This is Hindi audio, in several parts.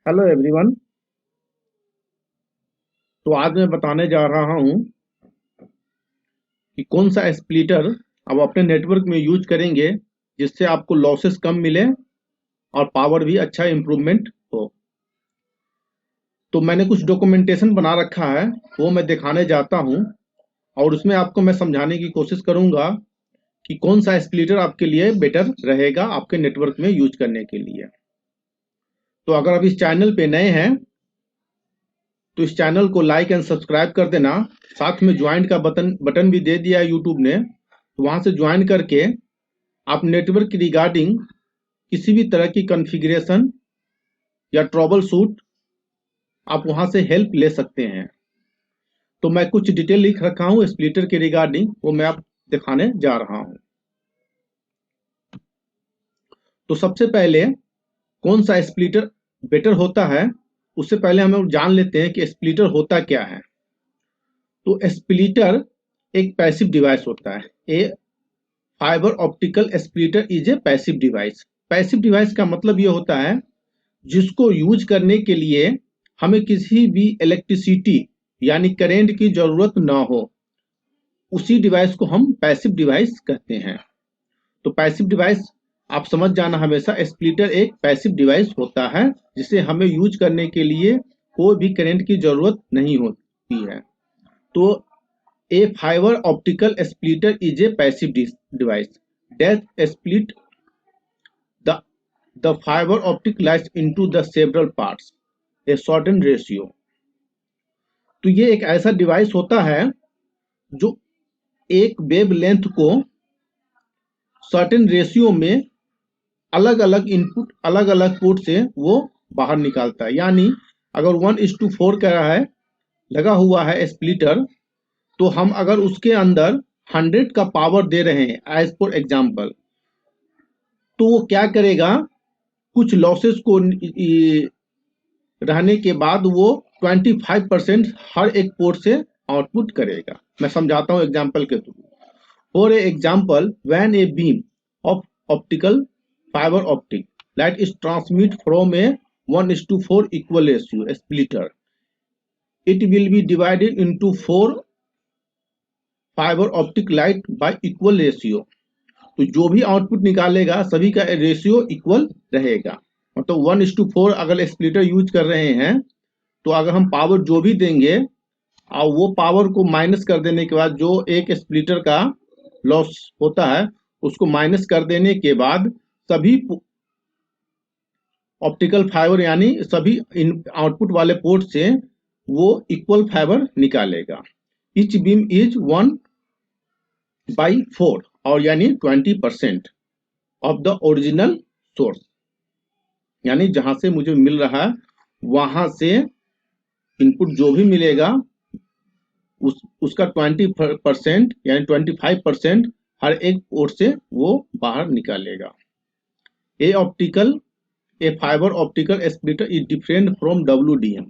Hello everyone. तो आज मैं बताने जा रहा हूं कि कौन सा स्प्लिटर आप अपने नेटवर्क में यूज करेंगे जिससे आपको लॉसेस कम मिले और पावर भी अच्छा इम्प्रूवमेंट हो। तो मैंने कुछ डॉक्यूमेंटेशन बना रखा है, वो मैं दिखाने जाता हूं और उसमें आपको मैं समझाने की कोशिश करूंगा कि कौन सा स्प्लिटर आपके लिए बेटर रहेगा आपके नेटवर्क में यूज करने के लिए। तो अगर आप इस चैनल पे नए हैं तो इस चैनल को लाइक एंड सब्सक्राइब कर देना। साथ में ज्वाइन का बटन भी दे दिया है यूट्यूब ने, तो वहां से ज्वाइन करके आप नेटवर्क की रिगार्डिंग किसी भी तरह की कॉन्फ़िगरेशन या ट्रबल शूट आप वहां से हेल्प ले सकते हैं। तो मैं कुछ डिटेल लिख रखा हूँ स्प्लिटर के रिगार्डिंग, वो मैं आप दिखाने जा रहा हूँ। तो सबसे पहले कौन सा स्प्लिटर बेटर होता है, उससे पहले हम जान लेते हैं कि स्प्लिटर होता क्या है। तो स्प्लिटर एक पैसिव डिवाइस होता है। A fibre optical splitter is a passive device. Passive device का मतलब ये होता है जिसको यूज करने के लिए हमें किसी भी इलेक्ट्रिसिटी यानी करंट की जरूरत ना हो, उसी डिवाइस को हम पैसिव डिवाइस कहते हैं। तो पैसिव डिवाइस आप समझ जाना, हमेशा स्प्लिटर एक पैसिव डिवाइस होता है जिसे हमें यूज करने के लिए कोई भी करंट की जरूरत नहीं होती है। तो a fibre optical splitter is a passive device that split the the fiber optic lies into the several parts a certain ratio। तो ये एक ऐसा डिवाइस होता है जो एक वेव लेंथ को सर्टेन रेशियो में अलग अलग इनपुट अलग अलग पोर्ट से वो बाहर निकालता है। यानी अगर 1:4 का है लगा हुआ है स्प्लिटर, तो हम अगर उसके अंदर 100 का पावर दे रहे हैं एज पर एग्जाम्पल, तो वो क्या करेगा, कुछ लॉसेस को रहने के बाद वो 25% हर एक पोर्ट से आउटपुट करेगा। मैं समझाता हूँ एग्जाम्पल के through. For example, when a beam of optical fibre optic light is transmit from A 1:4 equal ratio splitter, it will be divided into 4 fibre optic light y equal ratio. तो जो भी आउटपुट निकालेगा सभी का रेशियो इक्वल रहेगा। मतलब 1:4 अगर स्प्लिटर यूज कर रहे हैं तो अगर हम पावर जो भी देंगे और वो पावर को माइनस कर देने के बाद जो एक स्प्लिटर का लॉस होता है उसको माइनस कर देने के बाद सभी ऑप्टिकल फाइबर यानी सभी इन आउटपुट वाले पोर्ट से वो इक्वल फाइबर निकालेगा। इच बीम इज 1/4 और यानी 20% ऑफ द ओरिजिनल सोर्स, यानी जहां से मुझे मिल रहा है वहां से इनपुट जो भी मिलेगा उसका 20% यानी 25% हर एक पोर्ट से वो बाहर निकालेगा। A fibre optical splitter is different from WDM।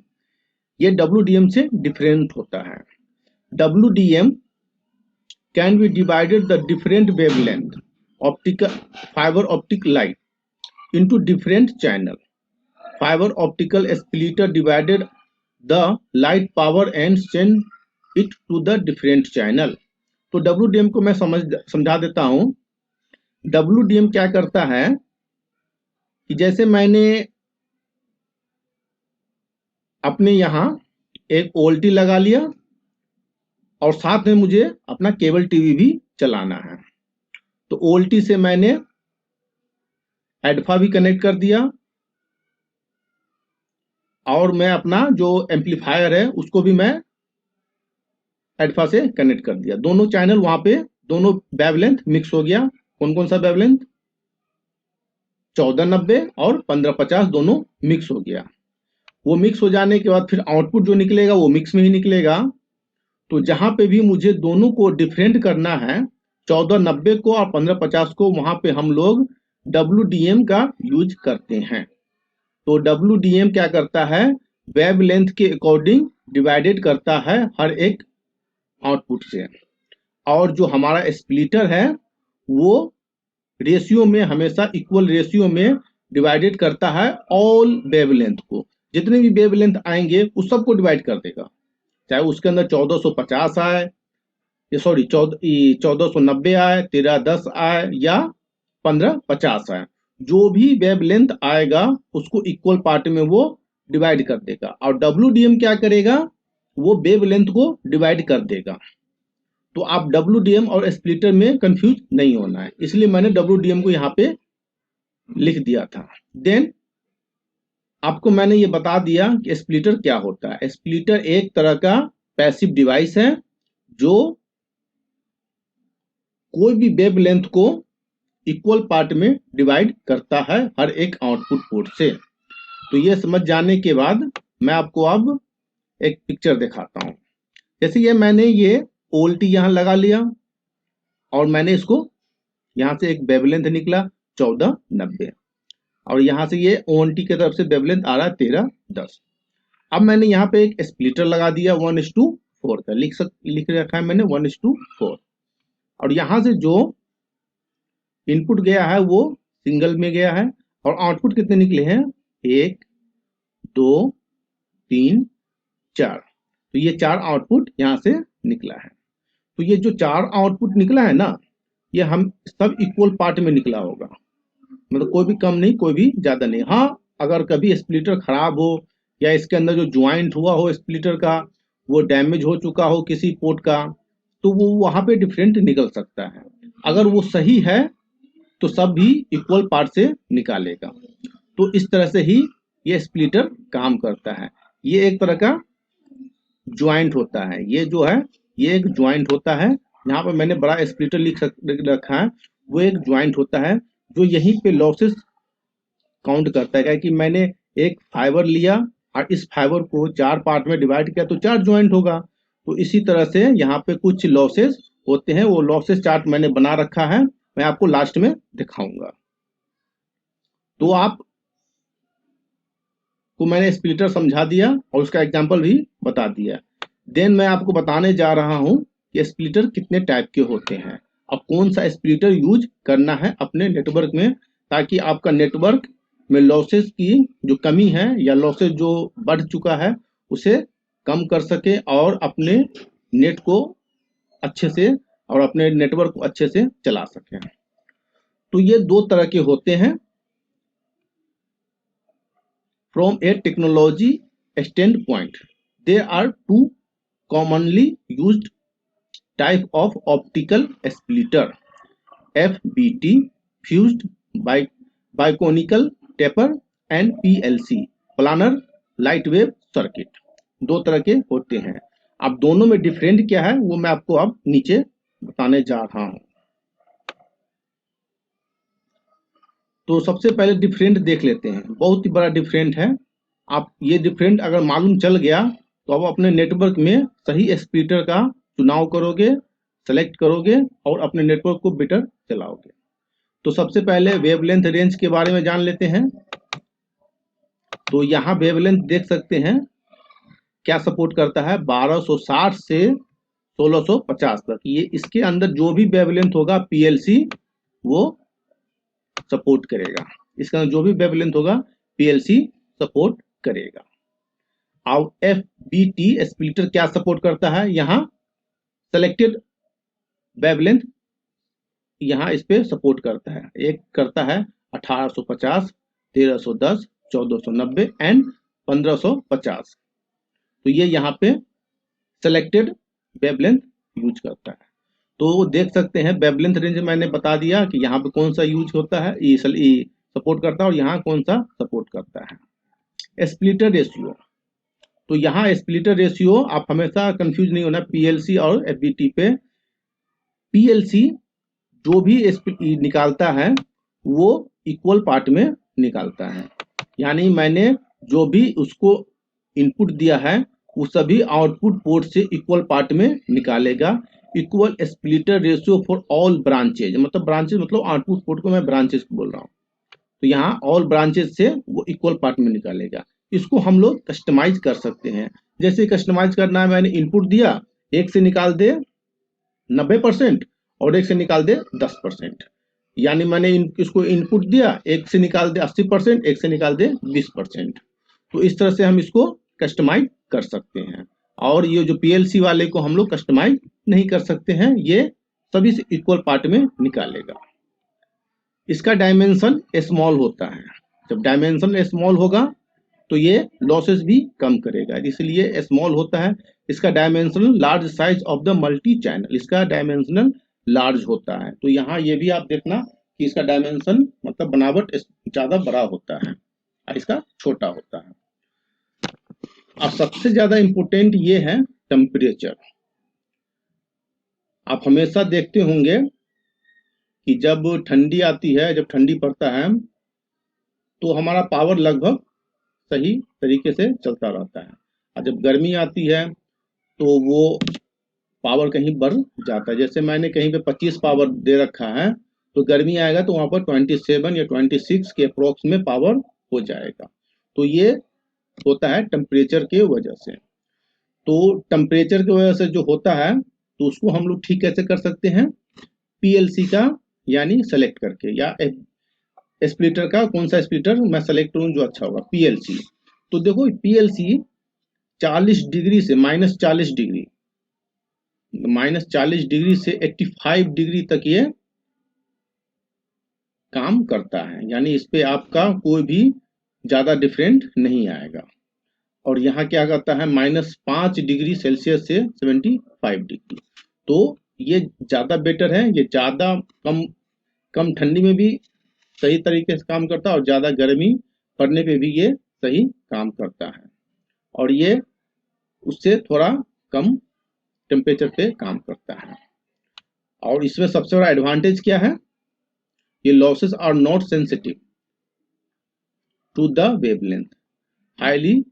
ये WDM से डिफरेंट होता है। WDM can be divided the different wavelength optical fibre optic light into different channel. Fiber optical splitter divided the light power and send it to the different channel। तो WDM को मैं समझा देता हूं। WDM क्या करता है कि जैसे मैंने अपने यहाँ एक OLT लगा लिया और साथ में मुझे अपना केबल टीवी भी चलाना है, तो OLT से मैंने एडफा भी कनेक्ट कर दिया और मैं अपना जो एम्पलीफायर है उसको भी मैं एडफा से कनेक्ट कर दिया। दोनों चैनल वहां पे दोनों वेवलेंथ मिक्स हो गया। कौन कौन सा वेवलेंथ? 1490 और 1550 दोनों मिक्स हो गया। वो मिक्स हो जाने के बाद फिर आउटपुट जो निकलेगा वो मिक्स में ही निकलेगा। तो जहां पे भी मुझे दोनों को डिफरेंट करना है 1490 को और 1550 को, वहां पे हम लोग WDM का यूज करते हैं। तो WDM क्या करता है, वेवलेंथ के अकॉर्डिंग डिवाइडेड करता है हर एक आउटपुट से, और जो हमारा स्प्लिटर है वो रेशियो में हमेशा इक्वल रेशियो में डिवाइडेड करता है ऑल वेवलेंथ को। जितने भी वेवलेंथ आएंगे उस सबको डिवाइड कर देगा, चाहे उसके अंदर 1450 आए, ये सॉरी 1490 आए, 1310 आए या 1550 आए, जो भी वेवलेंथ आएगा उसको इक्वल पार्ट में वो डिवाइड कर देगा। और WDM क्या करेगा, वो वेवलेंथ को डिवाइड कर देगा। तो आप WDM और स्प्लिटर में कंफ्यूज नहीं होना है, इसलिए मैंने WDM को यहाँ पे लिख दिया था। देन आपको मैंने ये बता दिया कि स्प्लिटर क्या होता है। स्प्लिटर एक तरह का पैसिव डिवाइस है जो कोई भी वेवलेंथ को इक्वल पार्ट में डिवाइड करता है हर एक आउटपुट पोर्ट से। तो ये समझ जाने के बाद मैं आपको अब एक पिक्चर दिखाता हूँ। जैसे ये मैंने ये OLT यहाँ लगा लिया और मैंने इसको यहाँ से एक वेवलेंथ निकला 1490 और यहाँ से ये ONT की तरफ से वेवलेंथ आ रहा है 1310। अब मैंने यहाँ पे एक स्प्लिटर लगा दिया 1:4 का, लिख रखा है मैंने 1:4। और यहाँ से जो इनपुट गया है वो सिंगल में गया है और आउटपुट कितने निकले हैं, 1 2 3 4। तो ये 4 आउटपुट यहाँ से निकला है। तो ये जो 4 आउटपुट निकला है ना, ये हम सब इक्वल पार्ट में निकला होगा, मतलब कोई भी कम नहीं कोई भी ज्यादा नहीं। हाँ, अगर कभी स्प्लिटर खराब हो या इसके अंदर जो ज्वाइंट हुआ हो स्प्लिटर का वो डैमेज हो चुका हो किसी पोर्ट का, तो वो वहां पे डिफरेंट निकल सकता है। अगर वो सही है तो सब भी इक्वल पार्ट से निकालेगा। तो इस तरह से ही ये स्प्लिटर काम करता है। ये एक तरह का ज्वाइंट होता है, ये जो है ये एक ज्वाइंट होता है। यहाँ पर मैंने बड़ा स्प्लिटर लिख रखा है, वो एक ज्वाइंट होता है जो यहीं पे लॉसेस काउंट करता है। कि मैंने एक फाइबर लिया और इस फाइबर को 4 पार्ट में डिवाइड किया तो 4 ज्वाइंट होगा। तो इसी तरह से यहाँ पे कुछ लॉसेस होते हैं, वो लॉसेस चार्ट मैंने बना रखा है, मैं आपको लास्ट में दिखाऊंगा। तो आप को मैंने स्प्लिटर समझा दिया और उसका एग्जांपल भी बता दिया। देन मैं आपको बताने जा रहा हूं कि स्प्लिटर कितने टाइप के होते हैं और कौन सा स्प्लिटर यूज करना है अपने नेटवर्क में, ताकि आपका नेटवर्क में लॉसेस की जो कमी है या लॉसेस जो बढ़ चुका है उसे कम कर सके और अपने नेट को अच्छे से और अपने नेटवर्क को अच्छे से चला सके। तो ये 2 तरह के होते हैं। From a technology standpoint, there are 2 commonly used type of optical splitter: FBT fused biconical taper and PLC planar light wave circuit। 2 तरह के होते हैं। अब दोनों में डिफरेंट क्या है वो मैं आपको अब नीचे बताने जा रहा हूं। तो सबसे पहले डिफरेंट देख लेते हैं, बहुत ही बड़ा डिफरेंट है। आप ये डिफरेंट अगर मालूम चल गया तो आप अपने नेटवर्क में सही स्प्लिटर का चुनाव करोगे, सेलेक्ट करोगे और अपने नेटवर्क को बेटर चलाओगे। तो सबसे पहले वेवलेंथ रेंज के बारे में जान लेते हैं। तो यहाँ वेवलेंथ देख सकते हैं क्या सपोर्ट करता है, 1260 से 1650 तक। ये इसके अंदर जो भी वेवलेंथ होगा PLC वो सपोर्ट करेगा। इसका जो भी वेवलेंथ होगा PLC सपोर्ट करेगा। और FBT स्प्लिटर क्या सपोर्ट करता है, यहाँ सेलेक्टेड वेवलेंथ यहाँ इस पे सपोर्ट करता है। एक करता है 1850, 1310, 1490 एंड 1550। तो ये यहाँ पे सेलेक्टेड वेवलेंथ यूज करता है। तो देख सकते हैं वेवलेंथ रेंज मैंने बता दिया कि यहाँ पे कौन सा यूज होता है, ये सपोर्ट करता है और यहाँ कौन सा सपोर्ट करता है। स्प्लिटर रेशियो, तो यहाँ स्प्लिटर रेशियो आप हमेशा कंफ्यूज नहीं होना PLC और FBT पे। PLC जो भी निकालता है वो इक्वल पार्ट में निकालता है, यानी मैंने जो भी उसको इनपुट दिया है वो सभी आउटपुट पोर्ट से इक्वल पार्ट में निकालेगा। Equal splitter ratio for all branches, मतलब ब्रांचेज मतलब आउटपुट पोर्ट को मैं ब्रांचेज बोल रहा हूँ। तो यहाँ ऑल ब्रांचेज से वो इक्वल पार्ट में निकालेगा। इसको हम लोग कस्टमाइज कर सकते हैं। जैसे कस्टमाइज करना है, मैंने इनपुट दिया, एक से निकाल दे 90% और एक से निकाल दे 10%, यानी मैंने इसको इनपुट दिया, एक से निकाल दे 80%, एक से निकाल दे 20%। तो इस तरह से हम इसको कस्टमाइज कर सकते हैं। और ये जो पीएलसी वाले को हम लोग कस्टमाइज नहीं कर सकते हैं, ये सभी से इक्वल पार्ट में निकालेगा। इसका डायमेंशन स्मॉल होता है। जब डायमेंशन स्मॉल होगा तो ये लॉसेस भी कम करेगा, इसलिए स्मॉल होता है। इसका dimensional large size of the multi channel, इसका डायमेंशनल लार्ज होता है। तो यहाँ ये भी आप देखना कि इसका डायमेंशन मतलब बनावट ज्यादा बड़ा होता है और इसका छोटा होता है। अब सबसे ज्यादा इंपॉर्टेंट ये है टेम्परेचर। आप हमेशा देखते होंगे कि जब ठंडी आती है, जब ठंडी पड़ता है, तो हमारा पावर लगभग सही तरीके से चलता रहता है। और जब गर्मी आती है तो वो पावर कहीं बढ़ जाता है। जैसे मैंने कहीं पे 25 पावर दे रखा है, तो गर्मी आएगा तो वहां पर 27 या 26 के अप्रोक्स में पावर हो जाएगा। तो ये होता है टेम्परेचर के वजह से। तो टेम्परेचर की वजह से जो होता है, तो उसको हम लोग ठीक कैसे कर सकते हैं, पीएलसी का यानी सेलेक्ट करके, या स्प्लिटर का कौन सा स्प्लिटर मैं सेलेक्ट करूं जो अच्छा होगा, पीएलसी। तो देखो पीएलसी 40 डिग्री से -40 डिग्री से 85 डिग्री तक ये काम करता है, यानी इस पे आपका कोई भी ज्यादा डिफरेंट नहीं आएगा। और यहाँ क्या करता है, -5 डिग्री सेल्सियस से 75 डिग्री। तो ये ज्यादा बेटर है, ये ज्यादा कम ठंडी में भी सही तरीके से काम करता है और ज्यादा गर्मी पड़ने पे भी ये सही काम करता है। और ये उससे थोड़ा कम टेम्परेचर पे काम करता है। और इसमें सबसे बड़ा एडवांटेज क्या है, ये losses are not sensitive to the wavelength, highly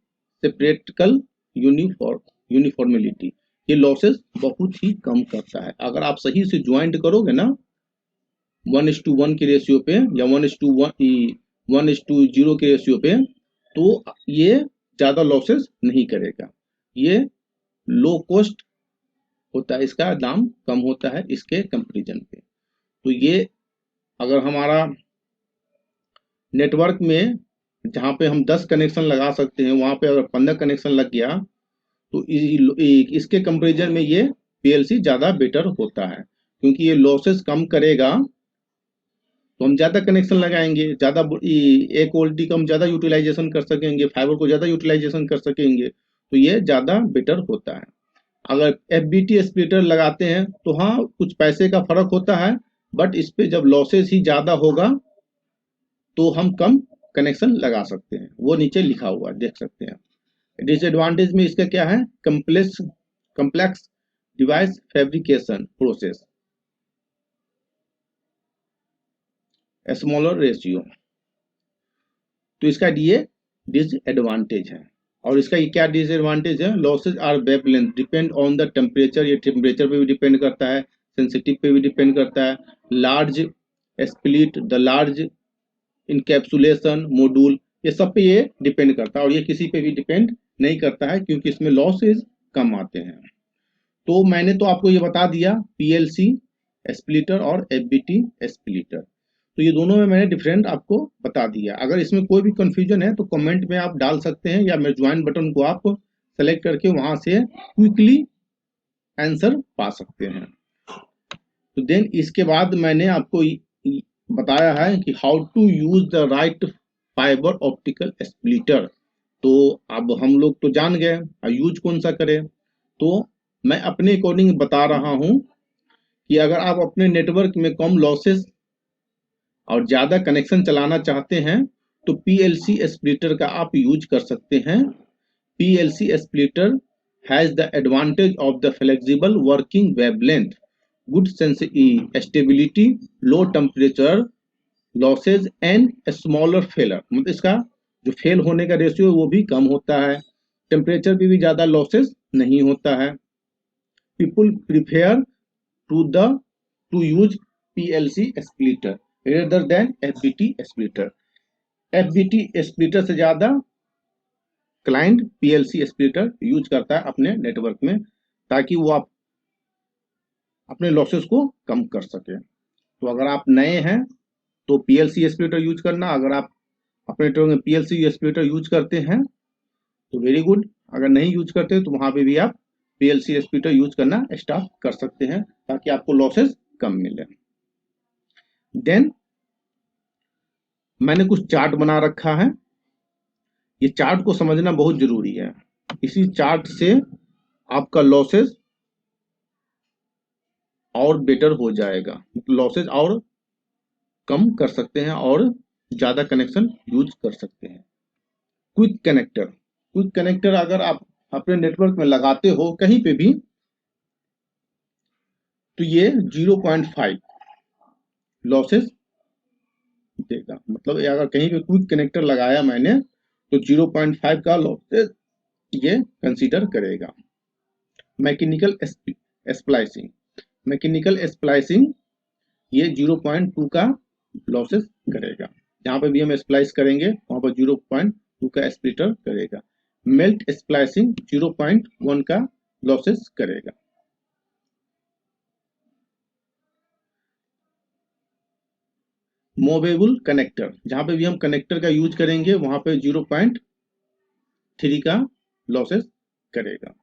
spectral uniformity. ये लॉसेस बहुत ही कम करता है। अगर आप सही से ज्वाइंट करोगे ना 1:1 के रेशियो पे या 1:0 के रेशियो पे, तो ये ज्यादा लॉसेस नहीं करेगा। ये लो कॉस्ट होता है, इसका दाम कम होता है इसके कंपैरिजन पे। तो ये अगर हमारा नेटवर्क में जहाँ पे हम 10 कनेक्शन लगा सकते हैं, वहां पे अगर 15 कनेक्शन लग गया, तो इसके कंपैरिजन में ये पीएलसी ज्यादा बेटर होता है, क्योंकि ये लॉसेस कम करेगा। तो हम ज्यादा कनेक्शन लगाएंगे, ज्यादा एक क्वालिटी का हम ज्यादा यूटिलाइजेशन कर सकेंगे, फाइबर को ज्यादा यूटिलाइजेशन कर सकेंगे, तो ये ज्यादा बेटर होता है। अगर एफबीटी स्प्लिटर लगाते हैं तो हाँ कुछ पैसे का फर्क होता है, बट इस पे जब लॉसेस ही ज्यादा होगा तो हम कम कनेक्शन लगा सकते हैं। वो नीचे लिखा हुआ देख सकते हैं। डिसएडवांटेज में इसका क्या है, complex device fabrication process, smaller ratio, तो इसका ये डिसएडवांटेज है। और इसका ये क्या डिसएडवांटेज है, losses are wavelength depend on the temperature, ये टेम्परेचर पे भी डिपेंड करता है, सेंसिटिव पे भी डिपेंड करता है, large split, the large encapsulation module, ये सब पे ये डिपेंड करता है। और ये किसी पे भी डिपेंड नहीं करता है, क्योंकि इसमें लॉसेज कम आते हैं। तो मैंने तो आपको ये बता दिया पीएलसी स्प्लिटर और एफबीटी स्प्लिटर, तो ये दोनों में मैंने डिफरेंट आपको बता दिया। अगर इसमें कोई भी कंफ्यूजन है तो कमेंट में आप डाल सकते हैं, या मेरे ज्वाइन बटन को आप सेलेक्ट करके वहां से क्विकली आंसर पा सकते हैं। तो देन इसके बाद मैंने आपको बताया है कि how to use the right fibre optical splitter. तो अब हम लोग तो जान गए यूज कौन सा करें। तो मैं अपने अकॉर्डिंग बता रहा हूं कि अगर आप अपने नेटवर्क में कम लॉसेस और ज्यादा कनेक्शन चलाना चाहते हैं तो पीएलसी स्प्लिटर का आप यूज कर सकते हैं। PLC splitter has the advantage of the flexible working wavelength, good stability, low temperature losses and smaller failure, मतलब इसका जो फेल होने का रेशियो है वो भी कम होता है, टेम्परेचर भी ज्यादा लॉसेज नहीं होता है। People prefer to use PLC splitter rather than FBT splitter. FBT splitter से ज्यादा क्लाइंट पीएलसी स्प्लिटर यूज करता है अपने नेटवर्क में, ताकि वो आप अपने लॉसेस को कम कर सके। तो अगर आप नए हैं तो पीएलसी स्प्लिटर यूज करना, अगर आप अपने नेटवर्क में पीएलसी स्प्लिटर यूज करते हैं तो वेरी गुड। अगर नहीं यूज करते तो वहां पे भी आप पीएलसी स्प्लिटर यूज करना स्टार्ट कर सकते हैं ताकि आपको लॉसेस कम मिले। देन मैंने कुछ चार्ट बना रखा है, ये चार्ट को समझना बहुत जरूरी है। इसी चार्ट से आपका लॉसेस और बेटर हो जाएगा, लॉसेस और कम कर सकते हैं और ज्यादा कनेक्शन यूज कर सकते हैं। क्विक कनेक्टर, क्विक कनेक्टर अगर आप अपने नेटवर्क में लगाते हो कहीं पे भी तो ये 0.5 लॉसेस देगा। मतलब अगर कहीं पे क्विक कनेक्टर लगाया मैंने तो 0.5 का लॉसेस ये कंसीडर करेगा। मैकेनिकल स्प्लाइसिंग, मैकेनिकल स्प्लाइसिंग ये 0.2 का लॉसेस करेगा। जहां पे भी हम स्प्लाइस करेंगे वहां पर 0.2 का स्प्लिटर करेगा। मेल्ट स्प्लाइसिंग 0.1 का लॉसेस करेगा। मूवेबल कनेक्टर, जहां पे भी हम कनेक्टर का यूज करेंगे वहां पे 0.3 का लॉसेस करेगा।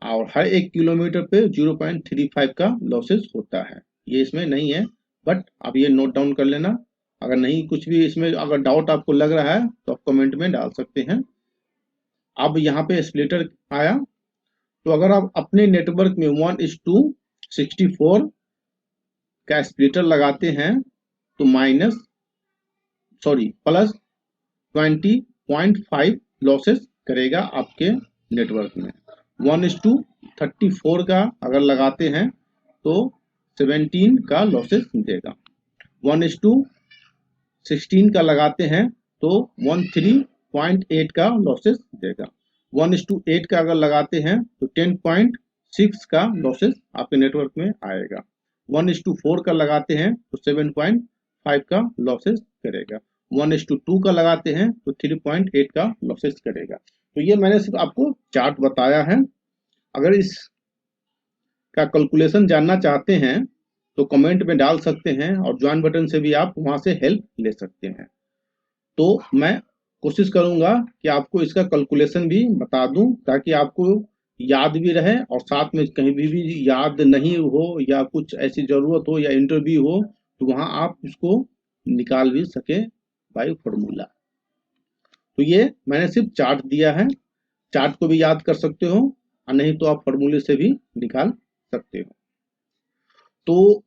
और हर 1 किलोमीटर पे 0.35 का लॉसेस होता है। ये इसमें नहीं है, बट आप ये नोट डाउन कर लेना। अगर नहीं कुछ भी इसमें अगर डाउट आपको लग रहा है तो आप कमेंट में डाल सकते हैं। अब यहाँ पे स्प्लिटर आया, तो अगर आप अपने नेटवर्क में 1:64 का स्प्लिटर लगाते हैं तो प्लस 20.5 लॉसेस करेगा आपके नेटवर्क में। 1:34 का अगर लगाते हैं तो 17 का लॉसेस देगा। 1:16 का लगाते हैं तो 13.8 का लॉसेस देगा। 1:8 का अगर लगाते हैं तो 10.6 का लॉसेस आपके नेटवर्क में आएगा। 1:4 का लगाते हैं तो 7.5 का लॉसेस करेगा। 1:2 का लगाते हैं तो 3.8 का लॉसेस करेगा। तो ये मैंने सिर्फ आपको चार्ट बताया है। अगर इस का कैलकुलेशन जानना चाहते हैं तो कमेंट में डाल सकते हैं और ज्वाइन बटन से भी आप वहां से हेल्प ले सकते हैं। तो मैं कोशिश करूंगा कि आपको इसका कैलकुलेशन भी बता दूं ताकि आपको याद भी रहे और साथ में कहीं भी याद नहीं हो या कुछ ऐसी जरूरत हो या इंटरव्यू हो तो वहां आप उसको निकाल भी सके बाय फॉर्मूला। तो ये मैंने सिर्फ चार्ट दिया है, चार्ट को भी याद कर सकते हो और नहीं तो आप फॉर्मूले से भी निकाल सकते हो। तो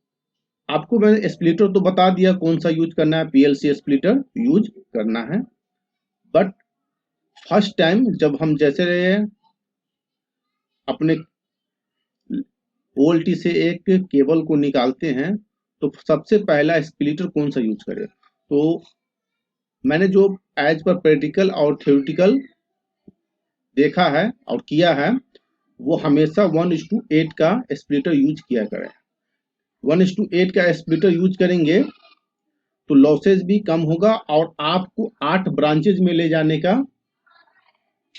आपको मैंने स्प्लिटर तो बता दिया कौन सा यूज करना है, पीएलसी स्प्लिटर यूज करना है। बट फर्स्ट टाइम जब हम जैसे अपने ओएलटी से एक केबल को निकालते हैं तो सबसे पहला स्प्लिटर कौन सा यूज करें, तो मैंने जो एज पर प्रैक्टिकल और थ्योरेटिकल देखा है और किया है वो हमेशा 1:8 का स्प्लिटर यूज किया करें। 1:8 का स्प्लिटर यूज करेंगे तो लॉसेज भी कम होगा और आपको 8 ब्रांचेज में ले जाने का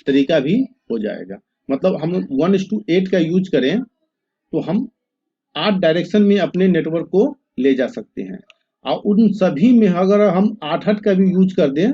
तरीका भी हो जाएगा। मतलब हम 1:8 का यूज करें तो हम 8 डायरेक्शन में अपने नेटवर्क को ले जा सकते हैं और उन सभी में अगर हम 8 का भी यूज कर दें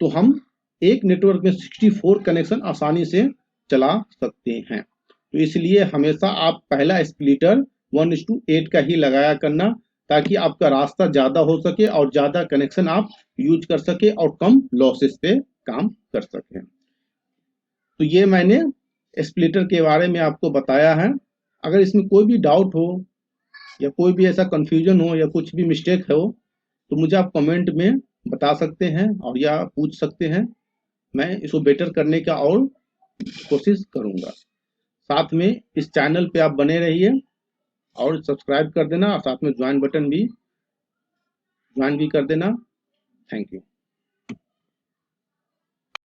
तो हम एक नेटवर्क में 64 कनेक्शन आसानी से चला सकते हैं। तो इसलिए हमेशा आप पहला स्प्लिटर 1:8 का ही लगाया करना ताकि आपका रास्ता ज्यादा हो सके और ज्यादा कनेक्शन आप यूज कर सके और कम लॉसेस पे काम कर सके। तो ये मैंने स्प्लिटर के बारे में आपको बताया है। अगर इसमें कोई भी डाउट हो या कोई भी ऐसा कंफ्यूजन हो या कुछ भी मिस्टेक हो तो मुझे आप कमेंट में बता सकते हैं और या पूछ सकते हैं। मैं इसको बेटर करने का और कोशिश करूंगा। साथ में इस चैनल पे आप बने रहिए और सब्सक्राइब कर देना और साथ में ज्वाइन बटन भी ज्वाइन भी कर देना। Thank you.